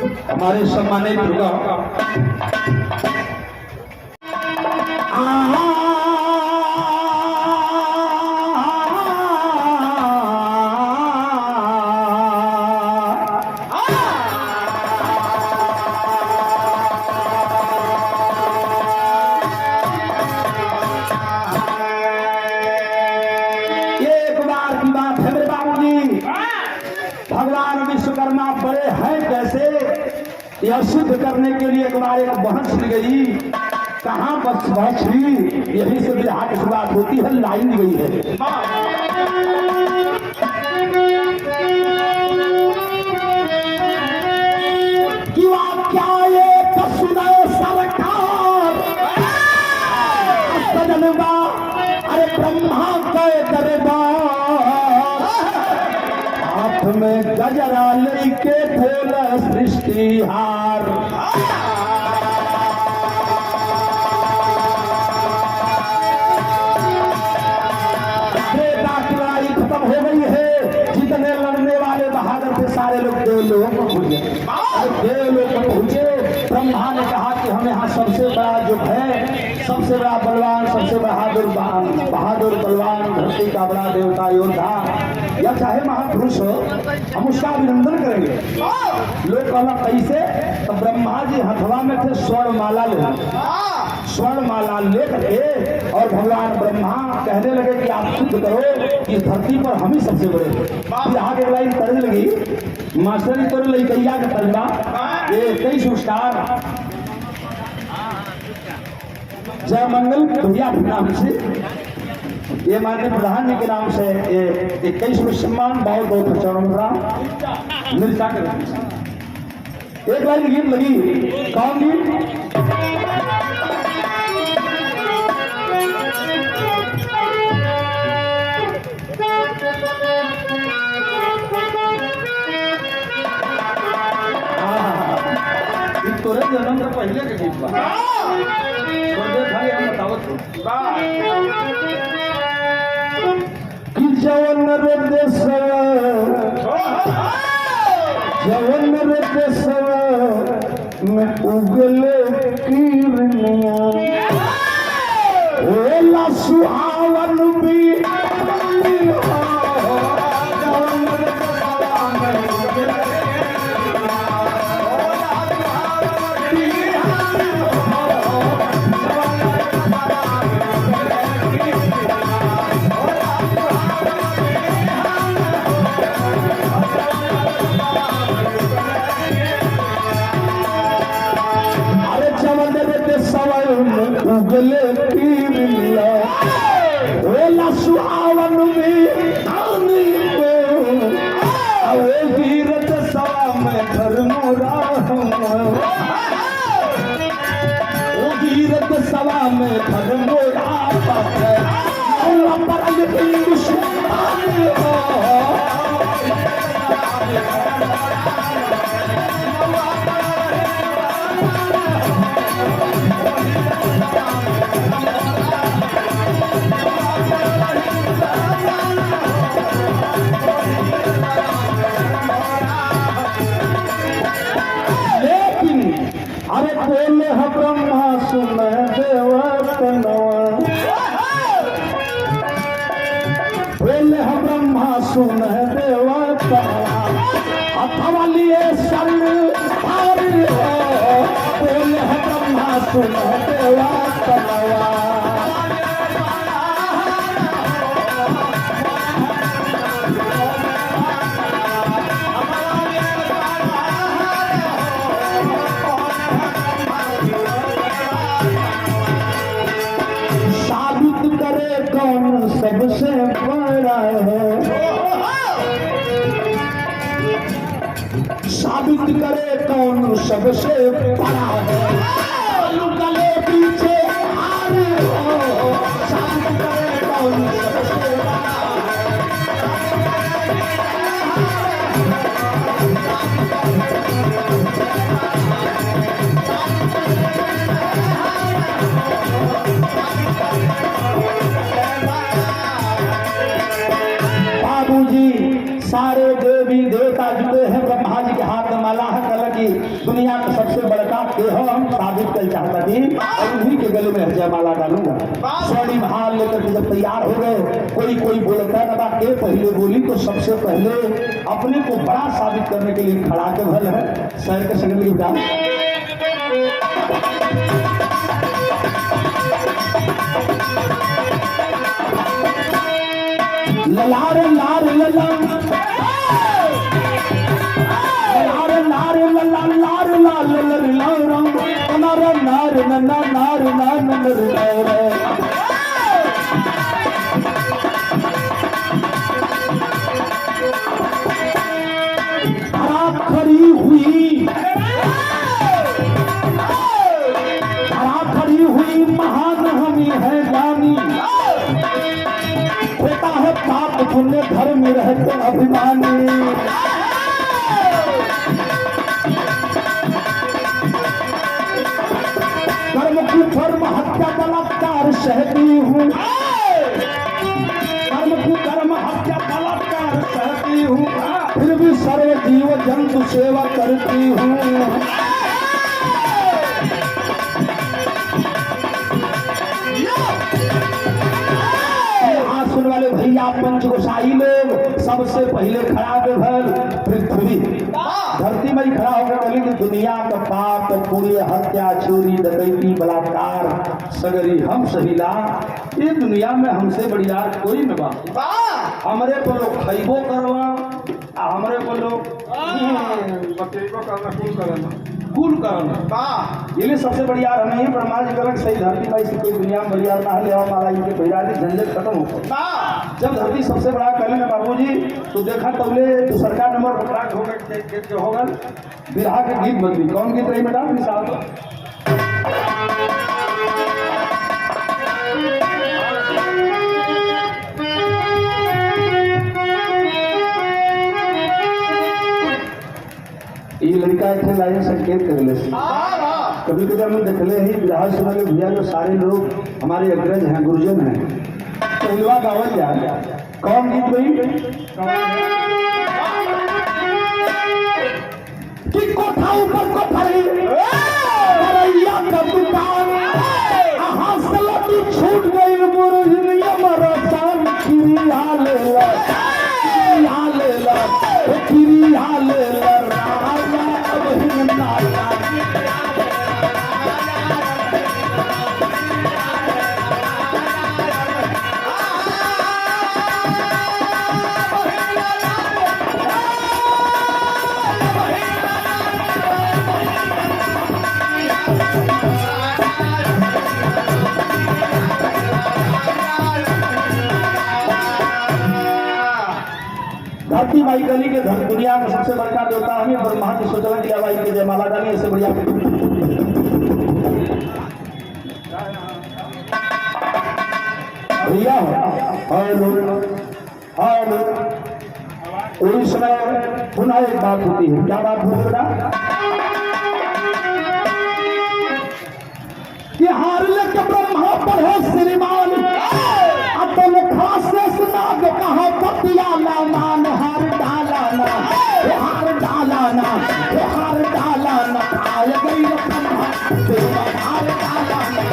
हमारे सम्मानित दुर्गा भगवान विश्वकर्मा बड़े हैं कैसे, यह सिद्ध करने के लिए तुम्हारे बहन छिड़ गई, कहाँ बस हुई, यही से विवाह की शुरुआत होती है, लाइन गई है। क्या ये सुनाए सरकार, अरे ब्रह्मा के दरबार, हाथ में गजरा लेके बोला सृष्टिहार। त्रेता की लड़ाई खत्म हो गई है, जितने लड़ने वाले बहादुर थे सारे लोग देवलोक में पहुंचे। देवलोक में पहुंचे, ब्रह्मा ने कहा कि हम यहाँ सबसे बड़ा जो है, सबसे बड़ा बलवान, सबसे बहादुर बलवान, धरती का बड़ा देवता योद्धा, या चाहे महापुरुष हो, हम उसका अभिनंदन करेंगे। लोग कहना कैसे, तो ब्रह्मा जी हथवा में थे स्वर्णमाला ले, स्वर्णमाला ले करके और भगवान ब्रह्मा कहने लगे कि आप सिद्ध करो कि धरती पर हम ही सबसे बड़े। यहाँ के लाइन करने लगी, मास्टरी तो लैकैया के तलवा ये 23 संस्कार जय मंगल भैया के नाम से, ये माननीय प्रधान जी के नाम से ये 21 सम्मान बहुत बहुत चरणों मिलता कर। एक लाइन गीत लगी, कौन गीत? तोरे जन्म से पहले के गीत बा, हम बतावत जवन रे देशवा, जवन रे देशवा में उगले किरनिया, ओला सुहावन भी उगले पीरिया, ओला सुहावन में आने को, अवे वीरत सवा में धर्मोरा, ओ वीरत सवा में धर्मोरा पाते, अल्लाह पर अल्लाह दुश्मन हो। अरे बोले ह ब्रह्मा सुन देवतनवा, बोले ह ब्रह्मा सुन देवतनवा, अथवा लिए शरण बोले ह ब्रह्मा सुन देवतनवा। सबसे बड़ा है, साबित करे कौन सबसे बड़ा है, गले पीछे हार हो, साबित करे कौन सबसे बड़ा सारे देवी देवता जुटे हैं, ब्रह्मा जी के हाथ में माला है, कल की दुनिया का सबसे बड़का देह हम साबित कर चाहता थी और उन्हीं के गले में जयमाला डालूंगा। स्वर्णिम हार लेकर के जब तैयार हो गए, कोई बोलता ना बात के पहले बोली तो सबसे पहले अपने को बड़ा साबित करने के लिए खड़ा के भल है शहर के संग की डाल ललार लार ललार लार लार लार लार नार नार नार नार खड़ी हुई महान हमी है जानी, होता है पाप पुण्य घर में रहते अभिमानी। कर्म की फर्म हत्या बलात्कार सहती हूँ, कर्म हत्या बलात्कार सहती हूँ, फिर भी सर्व जीव जंतु सेवा करती हूँ। सुन वाले भैया पंचगोसाई लोग सबसे पहले खड़ा भर पृथ्वी धरती में ही खड़ा होकर बोले कि दुनिया का पाप पुण्य हत्या चोरी डकैती बलात्कार सगरी हम सहिला, ये दुनिया में हमसे बढ़िया कोई न बा। हमरे को लोग खैबो करवा, हमरे को लोग कुल करना, ये सबसे बढ़िया हमें ही ब्रह्मा जी कलक सही धरती में कोई दुनिया में बढ़िया ना ले माला इनके पैरा झंझट खत्म हो। जब धरती सबसे बड़ा कहले ना बाबूजी तो देखा तबले तो सरकार नंबर पकड़ा होगा बिरहा के गीत बदली। कौन गीत रही बेटा साहब? ये लड़का एक लाइन संकेत कर ले कभी कभी हम देखले ही बिरहा सुना के भैया जो सारे लोग हमारे अग्रज हैं गुरुजन हैं पहलवा गावल जा। कौन गीत भाई? कि कोठा ऊपर कोठरी भैया का दुकान हंसलती छूट गई मुरझिया मरसान किरिया ले धरती माई गली के दुनिया का सबसे बड़का देवता हमें ब्रह्मा की सोचना किया भाई के जयमाला डाली ऐसे बढ़िया भैया और इस समय पुनः एक बात होती है। क्या बात होती है बेटा? कि हार लेके ब्रह्मा पर है श्रीमान अपन खास नाग कहा पतिया मान हार डालाना हार डालाना हार डालाना आय गई हार डालाना।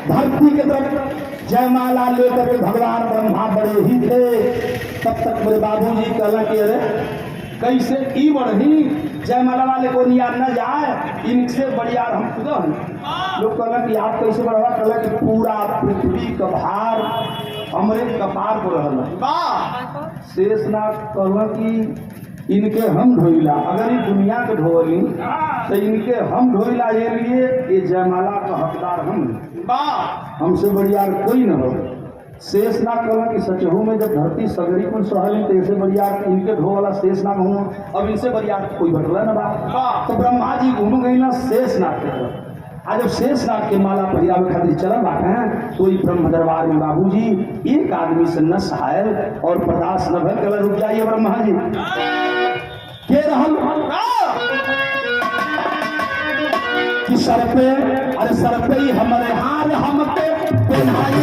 धरती के तरफ जयमाला लेकर के भगवान ब्रह्मा बड़े ही थे। तब तक मेरे बाबूजी कहला कि अरे कैसे ई बढ़ी जयमाला वाले को निया न जाए, इनसे बढ़िया हम खुद हैं। लोग कहला कि आप कैसे बढ़वा? कहला कि पूरा पृथ्वी का भार हमरे कपार को रहल। शेषनाग कहला कि इनके हम ढोइला, अगर ये दुनिया के ढोली तो इनके हम ढोइला, ये लिए ये जयमाला का हकदार हम, हमसे बढ़िया कोई न हो। शेषनाग कहला कि सचहू में जब धरती सगरी कुल सहली तो ऐसे बढ़िया इनके ढो वाला शेषनाग हूँ, अब इनसे बढ़िया कोई बटला न बा। तो ब्रह्मा जी घूम गई ना शेषनाग के तरफ। आज जब शेषनाग के माला पहिरावे खातिर चल बाटे हैं तो ब्रह्म दरबार में बाबूजी एक आदमी से न सहायल और बर्दाश्त न भर। कल रुक जाइए ब्रह्मा जी के रहल कि सर पे, अरे सर पे ही हमारे हार हमके पहनाए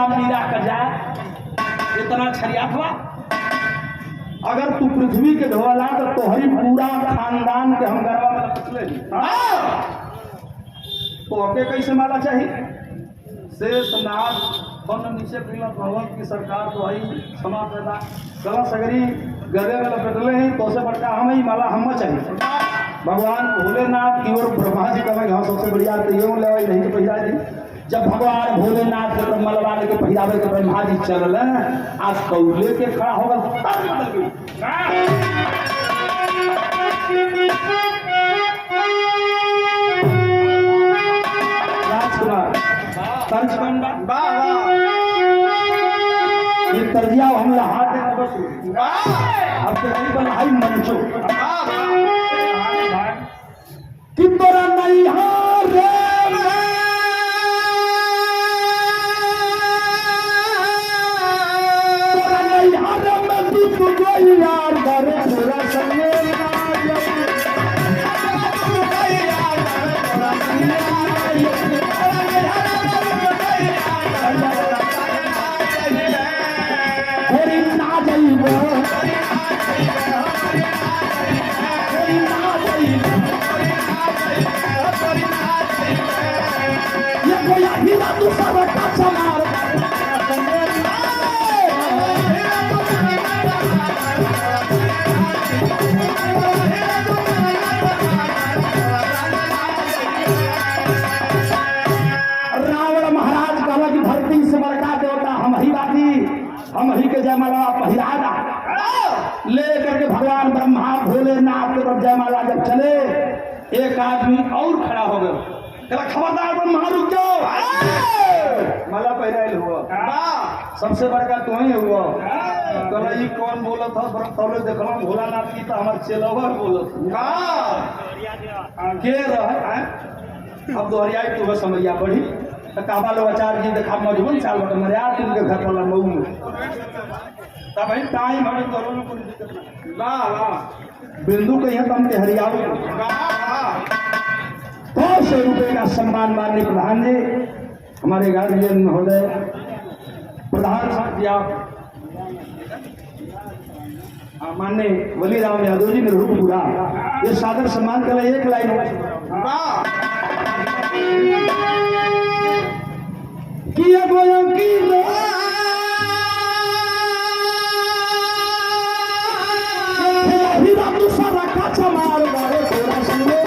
राम मीरा का जाए इतना छरिया हुआ। अगर तू पृथ्वी के ढोला तो तोहरी पूरा खानदान के हम गरबा में पछले तो ओके कैसे माला चाहिए शेषनाग बन नीचे पीला भवन की सरकार तो आई क्षमा पैदा गला सगरी गले में लपेटले हैं तो से बड़का हम ही माला हम चाहिए भगवान भोलेनाथ की ओर ब्रह्मा जी का यहाँ सबसे बढ़िया तो ये ले नहीं तो पहिरा जी जब भगवान भोलेनाथ के मलबा के पहिरावे के ब्रह्मा जी चल आज कौले के खड़ा होगा राजकुमार ये तर्जिया हमला हाथ अब तो नहीं बन भाई मंचो कि तोरा नहीं हारे तोरा नहीं हारे मैं तू यार करे मेरा संगे हम ही के जयमाला पहिरादा ले करके भगवान ब्रह्मा भोलेनाथ के तरफ जयमाला जब चले एक आदमी और खड़ा हो गया कहला खबरदार ब्रह्मा रुक जाओ माला पहिराइल हुआ सबसे बड़का तू ही हुआ कहला ये कौन बोला था तौले देखला भोलानाथ की तो हमार चेलवर बोलत के रहे अब दोहरियाई तू समझिया बढ़ी काबा लो आचार्य जी देखा मजबून साल बट मरिया तुमके घर वाला मऊ में तब भाई टाइम हमें करो ना कोई दिक्कत नहीं वाह वाह बिंदु के यहाँ तम के हरियाणा 100 रुपए का सम्मान माननीय प्रधान जी हमारे गार्जियन महोदय प्रधान साहब माननीय वलीराम यादव जी ने रूपपुरा ये सादर सम्मान के लिए एक लाइन किया गोया की हीरा दूसरा काचा मार मारे थोड़ा सुने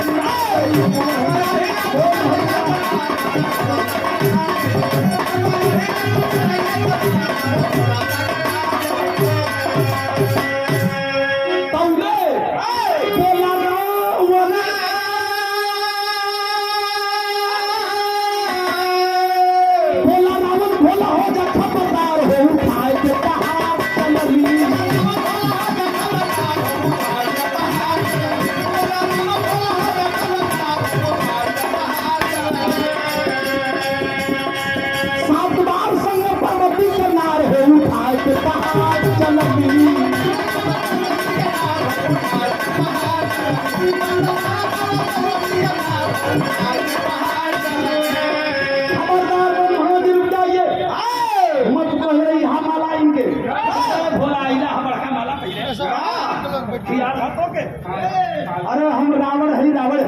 अरे हम रावण है रावण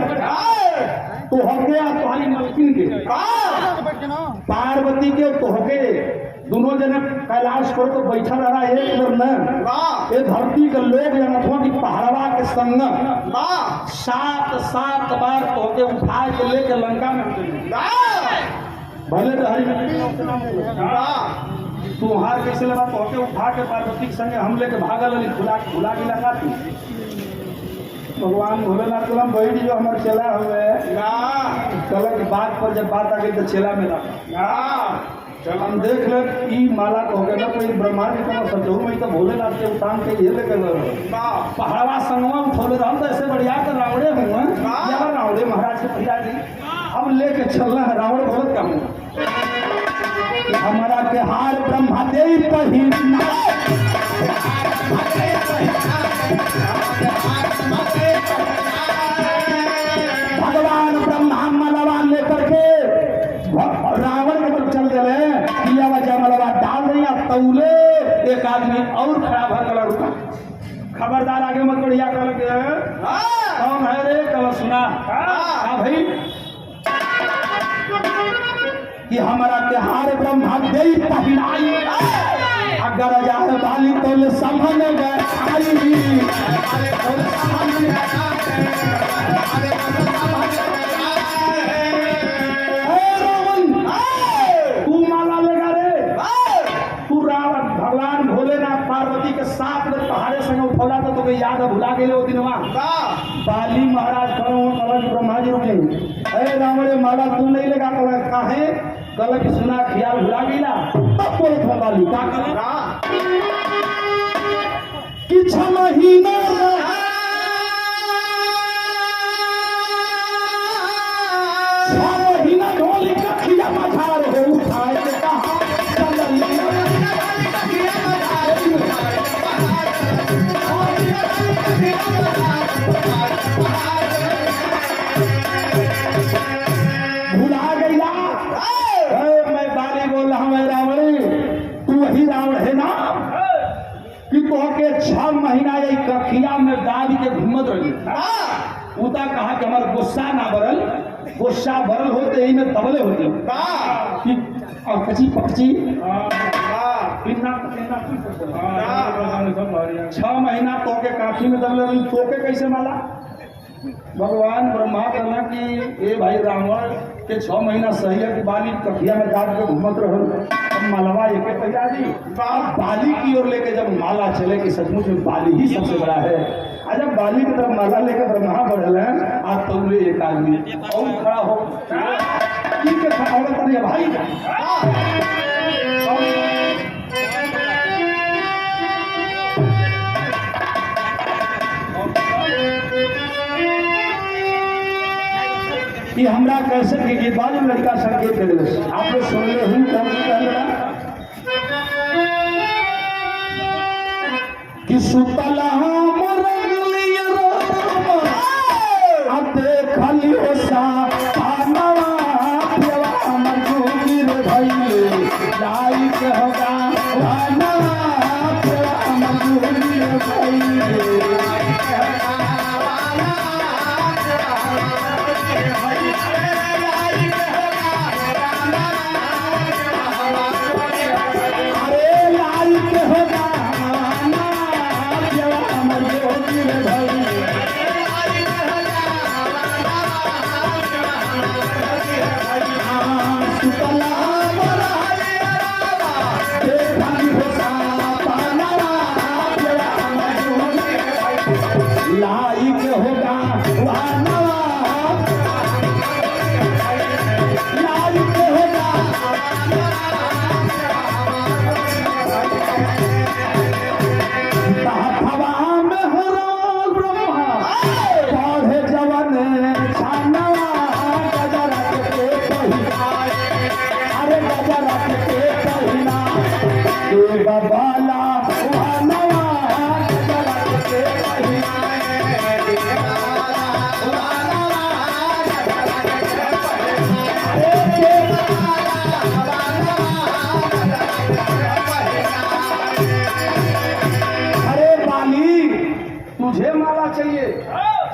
तो हो गया तुम्हारी मलकिन के पार्वती के तो हो गए दोनों जने कैलाश पर तो बैठा रहा एक न ये धरती के लोग जनथों की पहाड़वा के संग 7 बार तो के उठा के लेके लंका में भले तुहार कैसे लगा तो के उठा के पार्वती के संगे हम लेके भागल भुला के लगा भगवान भोलेनाथ को हम बैठ जो हमारे चेला हुए कल की बात पर जब बात आ गई तो चेला मिला हम देख ले ई माला को हो गया कोई ब्रह्मा जी का सचो में तो भोलेनाथ के उतान के ये लेकर पहाड़वा संगमा उठोले हम तो ऐसे बढ़िया कर रावड़े हुए रावड़े महाराज के पिता जी अब लेके चलना है रावण बहुत कम हमारा के हार ब्रह्मा दे भगवान ब्रह्मा मलवा लेकर के रावण के चल गए मलबा डाल रही है तौले एक आदमी और खड़ा भर कलर रुका खबरदार आगे मत बढ़िया कर के कौन है रे कल सुना भाई कि हमारा त्योहार ब्रह्मा देई पहिनाई अगर जाए बाली तो ले संभल गए आई तू माला लगा रे तू रावण भगवान भोलेनाथ पार्वती के साथ में पहाड़े संग उठौला तो तुम्हें याद है भुला गए वो दिनवा बाली महाराज करो ब्रह्मा जी रुके अरे रावण माला तू नहीं लगा काहे कल की सुना ख्याल भुला गईला तब बोलत हो बाली का कला कि 6 महीना ढोली कखिया मझार हो उठाए के कहा भुला गईला मैं बाली बोल रहा हूँ रावण तू वही रावण है ना कि तो के 6 महीना यही कखिया में दादी के घूमत रही उता कहा कि हमारा गुस्सा ना बरल गुस्सा बरल होते ही में तबले होते कि और कच्ची पक्षी 6 महीना तो के काफी में दबले रही तो के कैसे माला भगवान ब्रह्मा कहना कि ए भाई रावण के 6 महीना सही है कि बाली कखिया में डाल के घूमत रहो अब मालवा एक पैदा जी बाली की ओर लेके जब माला चले कि सचमुच में बाली ही सबसे बड़ा है जब बाली की तरफ माला लेकर ब्रह्मा बढ़ल है आज तौले एक आदमी और खड़ा हो भाई कि हमरा कैसे कि गीत बाजू लड़का संकेत कर दे आप लोग सुन ले हूं कौन सी कहला कि सुतला मरगलिया आते खाली होसा पानवा देवा मजूर भइले लाई के होगा पानवा देवा मजूर भइले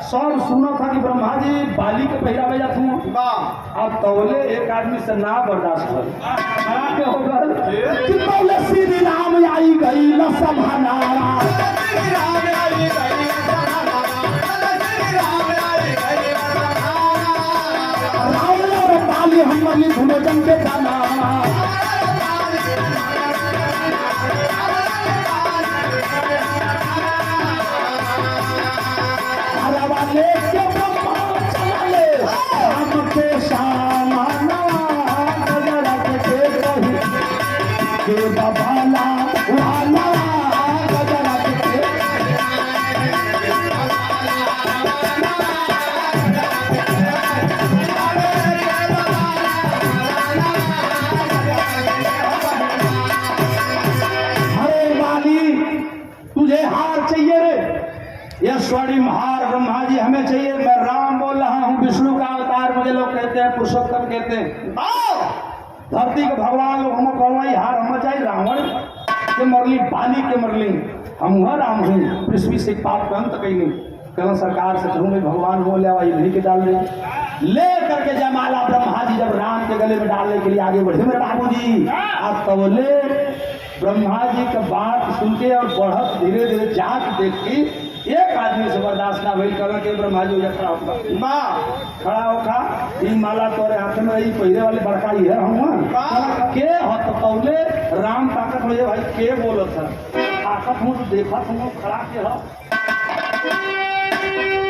सब सुना था कि ब्रह्मा जी बाली के पहरा में जात हूँ अब तौले एक आदमी से ना बर्दाश्त हो तौले श्री राम आई गई न संभाला बाली हम धुनो जन के गाना स्वर्णिम हार ब्रह्मा जी हमें चाहिए। मैं राम बोल रहा हूँ, विष्णु का अवतार मुझे लोग कहते हैं, पुरुषोत्तम कहते हैं। धरती के भगवान लोग हम कहवाई हार हम जाए रावण के मरली बाली के मरली हम हुआ राम हुई पृथ्वी से पाप का अंत कैली कहना सरकार से कहूँ भगवान हो ले आई नहीं के डाल दे ले करके जयमाला ब्रह्मा जी जब राम के गले में डालने के लिए आगे बढ़े मेरे बाबू जी अब तो बोले ब्रह्मा जी का बात सुन के और बढ़त धीरे धीरे जात देख के एक आदमी से बर्दाश्त ना भइल कर के ब्रह्मा जी खड़ा होगा माँ खड़ा होगा ई माला तोरे हाथ में रही पहले वाले बड़का ही है हम के हत तौले राम ताकत हो भाई के बोलत है ताकत हूँ तो देखा तुम खड़ा के हो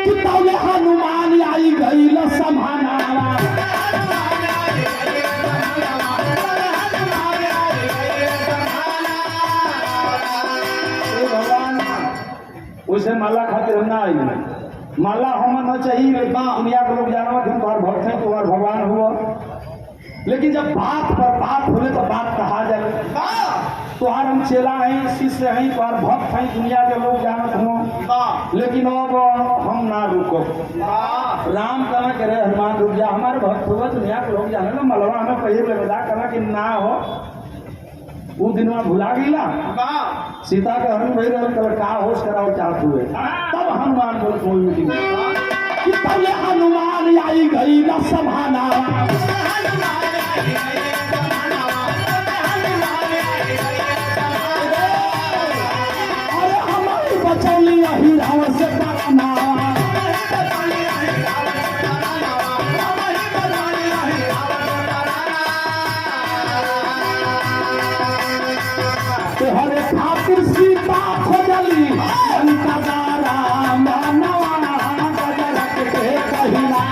कि तौले हनुमान आई गई ल समानावा वैसे माला खातिर हम ना आई माला हम न चाहिए दुनिया के लोग जानवर थे तुम्हार भक्त है तुम्हार भगवान हुआ लेकिन जब बात पर बात हुए तो बात कहा जाए तुम्हार हम चेला हैं शिष्य हैं तुम्हार भक्त हैं दुनिया के लोग जानत हो लेकिन अब हम ना रुको राम कहना करे हनुमान रुक जा हमारे भक्त हुआ दुनिया के लोग जाने ना मलवा हमें पहले लगता करना कि ना हो वो दिन में भुला गईला सीता के हरण भई रहल कल का होश कराओ चाहत हुए तब हनुमान बोल कोई कि पहले हनुमान आई गई न समाना अरे हमारी बचौली यही रावण से डरना हरे खातिर सीता खोजली लंका दारा मानवा गजरत के कहिला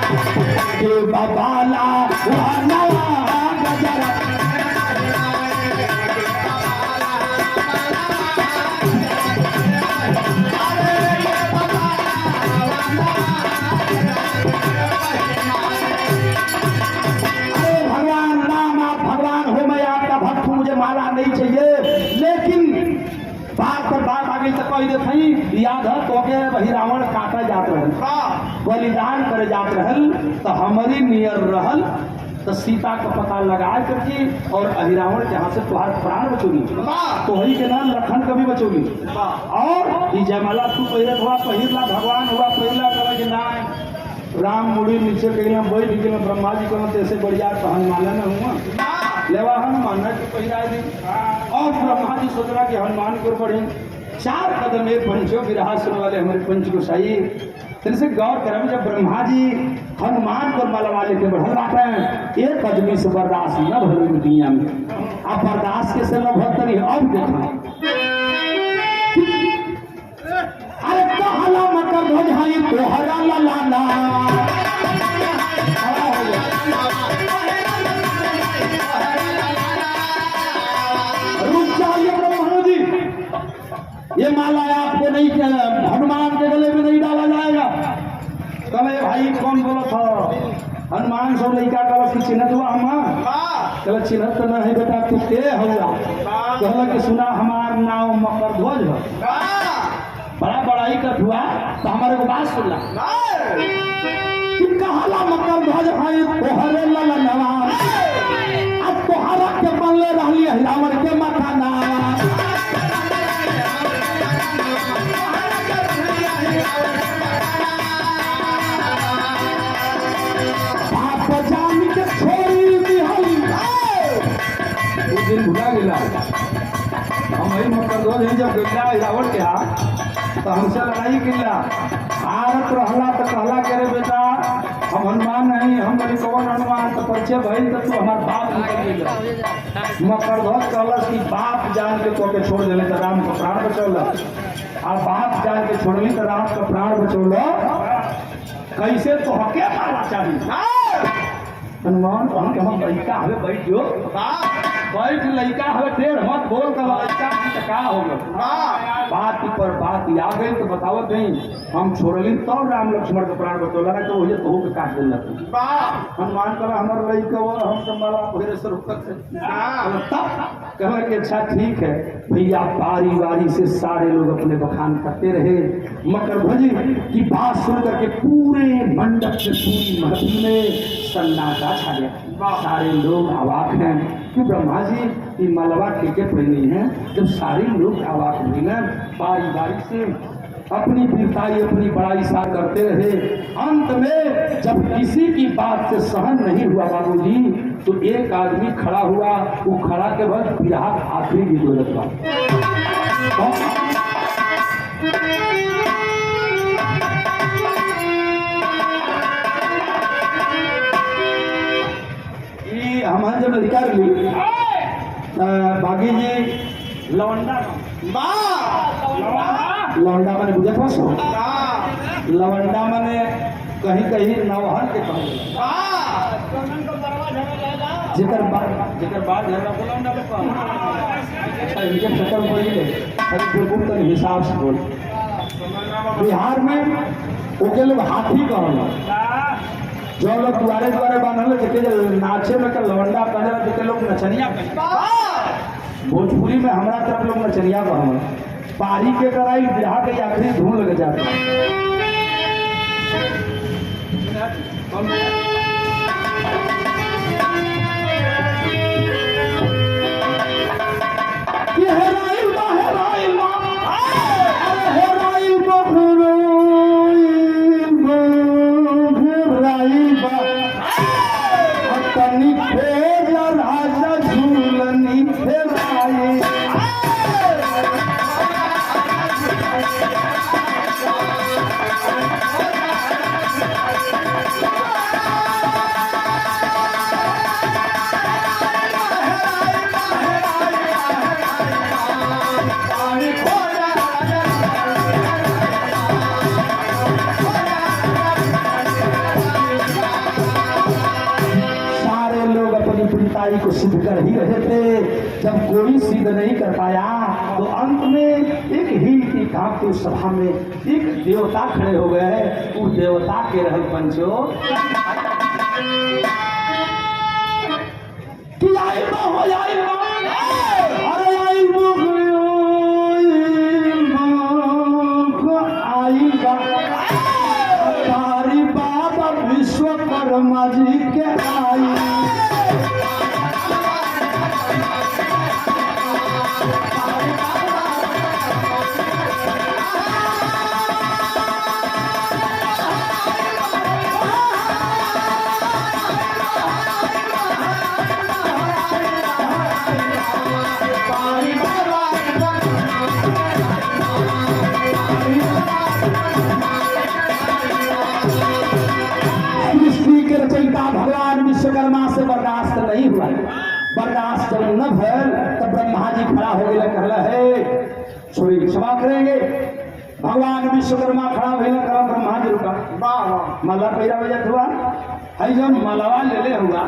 के बाबाला मानवा गजरत भगवान राम आप भगवान हो मैं आपका भक्त हूँ मुझे माला नहीं चाहिए बात पर बात आगे तक कही देते याद है तो के वही रावण काटा जात रहल बलिदान करे जात रहल तो हमारी नियर रहल तो सीता का पता लगा करके और अहिरावण के हाथ से तुहार प्राण बचोगी तो वही के नाम लखन कभी बचोगी और ये जयमाला तू पहले हुआ पहिरला भगवान हुआ पहिरला करा कि ना राम मुड़ी नीचे गई बैठ गए ब्रह्मा जी को ऐसे बढ़िया तो हनुमान में हुआ लेवा हनुमान के पहिरा दी और ब्रह्मा जी सोच रहा कि हनुमान को बढ़े 4 कदम एक पंचों विराह सुनने वाले हमारे पंच को सही तेरे से गौर करें जब ब्रह्मा जी हनुमान को माला वाले के बढ़ल बात है एक आदमी से बर्दाश्त न भले दुनिया में आप बर्दाश्त के से न भरतरी अब देखा अरे कहला मकर ध्वजाई तोहरा लाला ये माला आपको नहीं हनुमान के गले में नहीं डाला जाएगा कहे भाई कौन बोला था हनुमान सब लड़का कल की चिन्हत हुआ हम कल चिन्हत तो नहीं बेटा तू के हुआ कहला कि सुना हमार नाम मकर ध्वज है बड़ा बड़ाई कर हुआ तो हमारे को बात सुनला कि कहला मकर ध्वज है तोहरे ललनवा अब तोहरा के बनले रहली रावण के माथा ना दिन भुला गिला हम वही मकर ध्वज जब गया रावण के तो हमसे लड़ाई किला भारत रहला तो कहला करे बेटा हम हनुमान नहीं हम बड़ी कौन हनुमान तो परिचय भइल तो तू हमार बाप निकल गया मकर ध्वज कहलस कि बाप जान के तो के छोड़ देले तो राम का प्राण बचौल आ बाप जान के छोड़ली तो राम का प्राण बचौल कैसे तो हके मारना चाहिए हनुमान हम लड़का हमें बैठ जो बैठ लड़का हमें ढेर मत बोल कर लड़का का हो गया बात पर बात आ गई तो बताओ नहीं हम छोड़ली तब राम लक्ष्मण का प्राण बचौला ना तो वही तो काट देना हनुमान कहा हमारे लड़का वो हम संभाला पहले से रुकत कहना कि अच्छा ठीक है भैया बारी बारी से सारे लोग अपने बखान करते रहे मकर ध्वज की बात सुन करके पूरे मंडप से पूरी महफिल में सन्नाटा छा गया सारे लोग अवाक हैं कि ब्रह्मा जी की मलबा टिके पे नहीं है। जब सारे लोग अवाक हुए ना, बारी बारी से अपनी वीरताई अपनी बड़ाई सा करते रहे। अंत में जब किसी की बात से सहन नहीं हुआ बाबूजी, तो एक आदमी खड़ा हुआ। वो खड़ा के बाद बिरहा आखिरी भी बोलत बा। हमारे जब लड़का ली बागी जी लवंडा लवंडा मैंने बुझे था सो लवंडा मैंने कहीं कहीं नवहन के कहूँ जिकर बार इनके शक्ल बोलिए बिल्कुल हिसाब से बोल। बिहार में ओके लोग हाथी कहना, जो लोग द्वारे द्वारे बांधल देखे नाचे में लवंडा कहने देखे लोग नचनिया। भोजपुरी में हमारा तरफ लोग नचनिया कहना। पारी के कराई बिहार के आखिरी धूल लग जाता को सिद्ध कर ही रहे थे। जब कोई सिद्ध नहीं कर पाया तो अंत में एक ही की कांपती सभा में एक देवता खड़े हो गए। उस देवता के रहे पंचो कि आई बा हो आई बा अरे आई बा तारी बाबा विश्वकर्मा जी के आई। भगवान विश्वकर्मा से बर्दाश्त नहीं हुआ। बर्दाश्त जब न भर तब ब्रह्मा जी खड़ा हो गए, कहला है छोड़ी क्षमा करेंगे। भगवान विश्वकर्मा खड़ा हो गए, ब्रह्मा जी रुका माला पैरा हो जाता हुआ है जो मालवा ले ले हुआ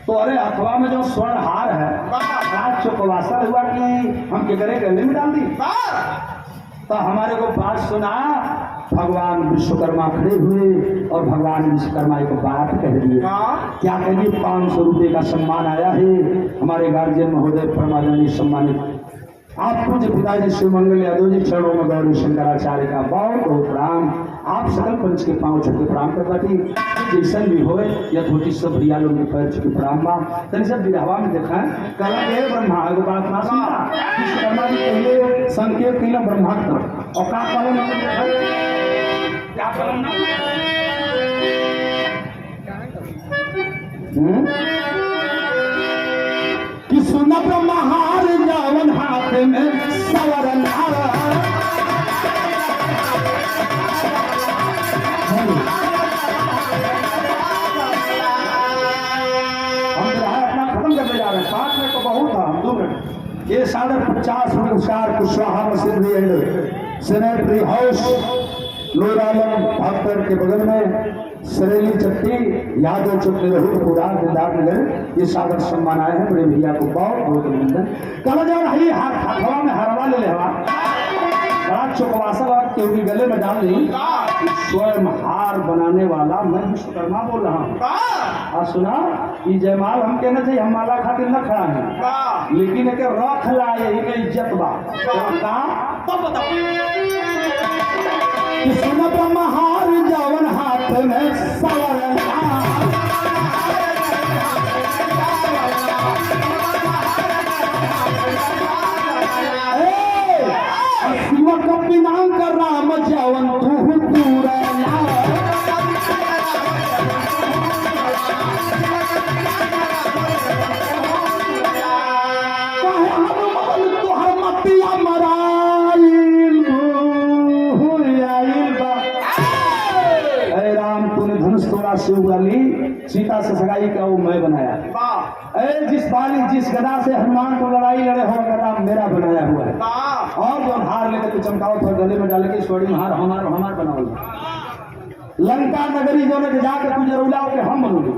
तो अरे अथवा में जो स्वर्ण हार है राज चौकवासा हुआ कि हम के करे गले में डाल दी। तो हमारे को बात सुना, भगवान विश्वकर्मा खड़े हुए और भगवान विश्वकर्मा एक बात कह दिए। क्या कहिए, 500 रुपये का सम्मान आया है हमारे गार्जियन महोदय परमादरणीय सम्मानित आप पूज्य पिताजी शिवमंगल यादव जी चरणों में गौरी शंकराचार्य का बहुत बहुत प्रणाम। आप सकल पंच के पांव छठ के प्रणाम कर बाटी जैसन भी हो यथोचित सब भैया लोग के पैर छुके प्रणाम बा। तनि सब विधवा में देखा कला के ब्रह्मा एगो बात ना सुना विश्वकर्मा जी पहले संकेत कैला ब्रह्मा और का पालन क्या पालन कि सुना ब्रह्मा हार जावन हाथ में सवरन ये 50 पुरस्कार कुशवाहा मसीह सेनेटरी हाउस लोरालम भागपुर के बगल में सरेली चट्टी यादव चौक पुरान दिलदार नगर ये सादर सम्मान आए हैं। बड़े भैया को बहुत बहुत अभिनंदन। कल जा रही हवा में हरवा ले लेवा बड़ा चौकवासा वाला क्योंकि गले में डाल दी स्वयं हार बनाने वाला मैं विश्वकर्मा बोल रहा हूँ। सुना ये जयमाल हम कहना चाहिए हम माला खातिर न खड़ा है लेकिन एक रख ला यही में इज्जत बा तब बताओ सुना ब्रह्मा हार जावन हाथ में सवरन कहे हनुमान तोहर मतिया मराइल आइल बा। अरे राम तूने धनुष तोड़ा से उगली सीता से सगाई का वो मैं बनाया। अरे जिस गदा से हनुमान को लड़ाई लड़े हो गदा मेरा बनाया हुआ है। और जो हार लेकर तू चमकाओ तो गले में डाल के स्वर्ण हार हमार बनाओ। लंका नगरी जो ने जाके तू जरूला के हम बनोगे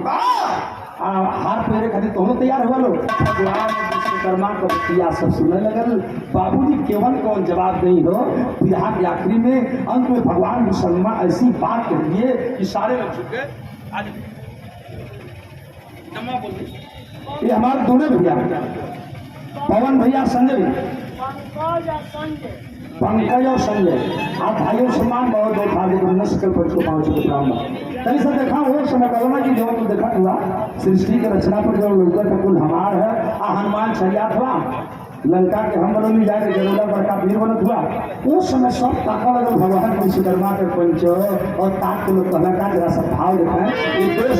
हार पेरे खातिर तो तैयार हुआ लोग। भगवान विश्वकर्मा का बतिया सब सुनने लगल। बाबूजी केवल कौन जवाब नहीं हो। बिरहा के आखिरी में अंत में भगवान विश्वकर्मा ऐसी बात कह दिए कि सारे लोग झुक गए। ये हमारे दोनों भैया पवन भैया संजय पंकज और संजय आप भाइयों सम्मान बहुत बहुत भाग्य नस्ल पर को पहुंच के ब्राह्मण तभी से देखा वो समय करोना की जो तो देखा हुआ सृष्टि के रचना पर जो लोकर का कुल हमार है हनुमान छरियात हुआ लंका के हम बनोली जाके जरूला बड़का वीर बनत हुआ उस समय सब ताका लगल भगवान विश्वकर्मा के पंच और ताक के लोग कहना का जरा सा भाव दिखाएं ये देश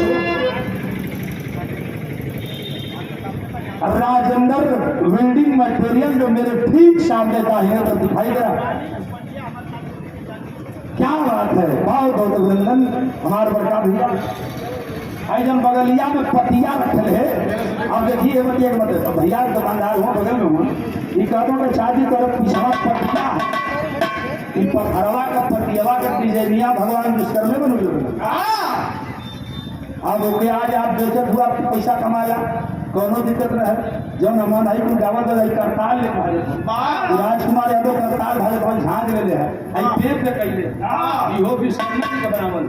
राजेंद्र वेल्डिंग मटेरियल जो मेरे ठीक सामने का है दिखाई दे रहा क्या बात है। बहुत बहुत अभिनंदन हमारे बड़का भैया जन बगलिया में पतिया रखल है। अब देखिए मत भैया दुकानदार हो बगल में हूँ ये कहता कि शादी तरफ पिछड़ा पतिया पथरवा का पतियवा का डिजाइनिया भगवान विश्वकर्मा बनो अब ओके आज आप बेचत हुआ पैसा कमाया कोनो दिक्कत रहे जो नमन आई गावत रही करताल ले भारे राजकुमार यादव करताल भारे कौन झांक ले है आई पेट पे कइले इहो विश्वकर्मा के बनावल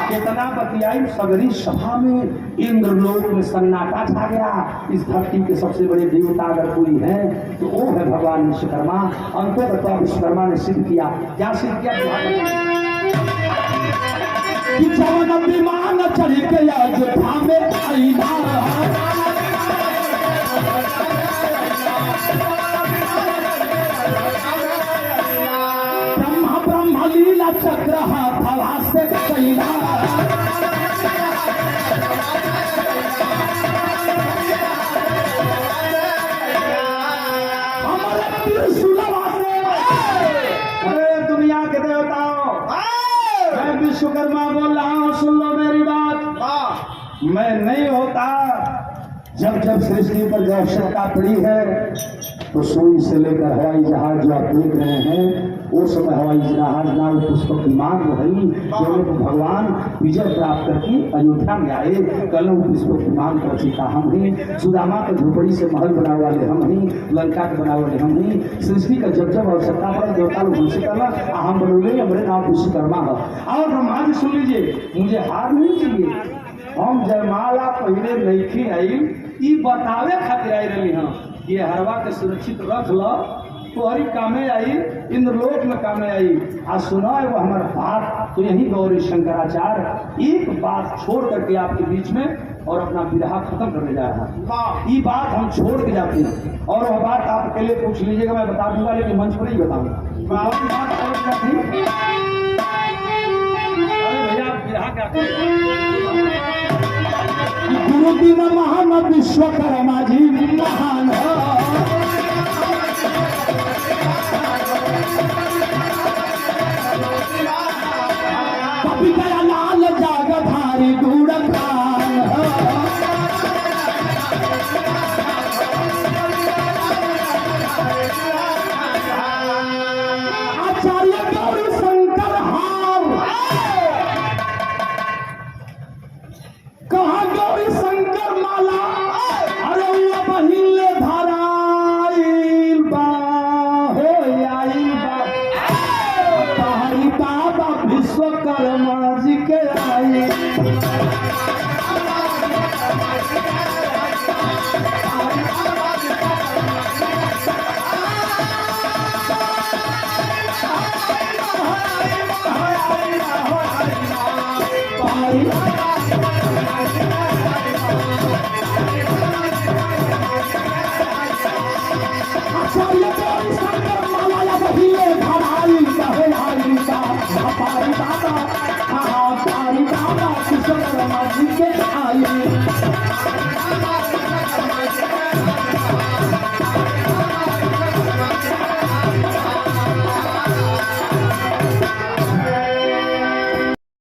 कितना बतियाई सगरी सभा में इंद्रलोक में सन्नाटा छा गया। इस धरती के सबसे बड़े देवता अगर कोई है तो वो है भगवान विश्वकर्मा। अंततः विश्वकर्मा ने सिद्ध किया क्या सिद्ध किया कि जवन विमान चढ़ के अयोध्या में आईना ब्रह्म लीला चक्र हवा से कैला हमारे त्रिशूलवा से अरे दुनिया के देवताओं मैं विश्वकर्मा बोल रहा हूँ सुन लो मेरी बात। मैं नहीं होता जब जब सृष्टि पर जो आवश्यकता पड़ी है तो सुई से लेकर हवाई जहाज जो आप देख रहे हैं वो समय हवाई जहाज नाव पुष्पक विमान रही जो भगवान विजय प्राप्त करके अयोध्या में आए। कल पुष्पक विमान पर सीता हम ही सुदामा के झोपड़ी से महल बना वाले हम ही लंका के बना वाले हम ही सृष्टि का जब जब आवश्यकता पड़े देवता लोग हमसे करना हम बोलोगे हमारे नाम विश्वकर्मा है। और ब्रह्मा जी सुन लीजिए मुझे हार नहीं चाहिए हम जयमाला पहले नहीं आई ई बतावे खातिर आई रही हम ये हरवा के सुरक्षित रख लो तोहरी कामे आई इंद्रलोक में कामे आई। आज सुना है वो हमारा बात तो यही गौरी शंकराचार्य एक बात छोड़ करके आपके बीच में और अपना विरहा खत्म करने जा रहा है। ये बात हम छोड़ के जाते हैं और वह बात आप अकेले पूछ लीजिएगा मैं बता दूंगा लेकिन मंच पर ही बताऊंगा। गुरु दिन महान विश्वकर्मा जी महान कभी गया लाल जागधारी गुड़ खान आचार्य गौरी शंकर हार कहा गौरी शंकर माला अरे वो बहिले धराइल बा हो आइल बा तारी बाबा विश्वकर्मा जी के आई तारी बाबा विश्वकर्मा जी के आई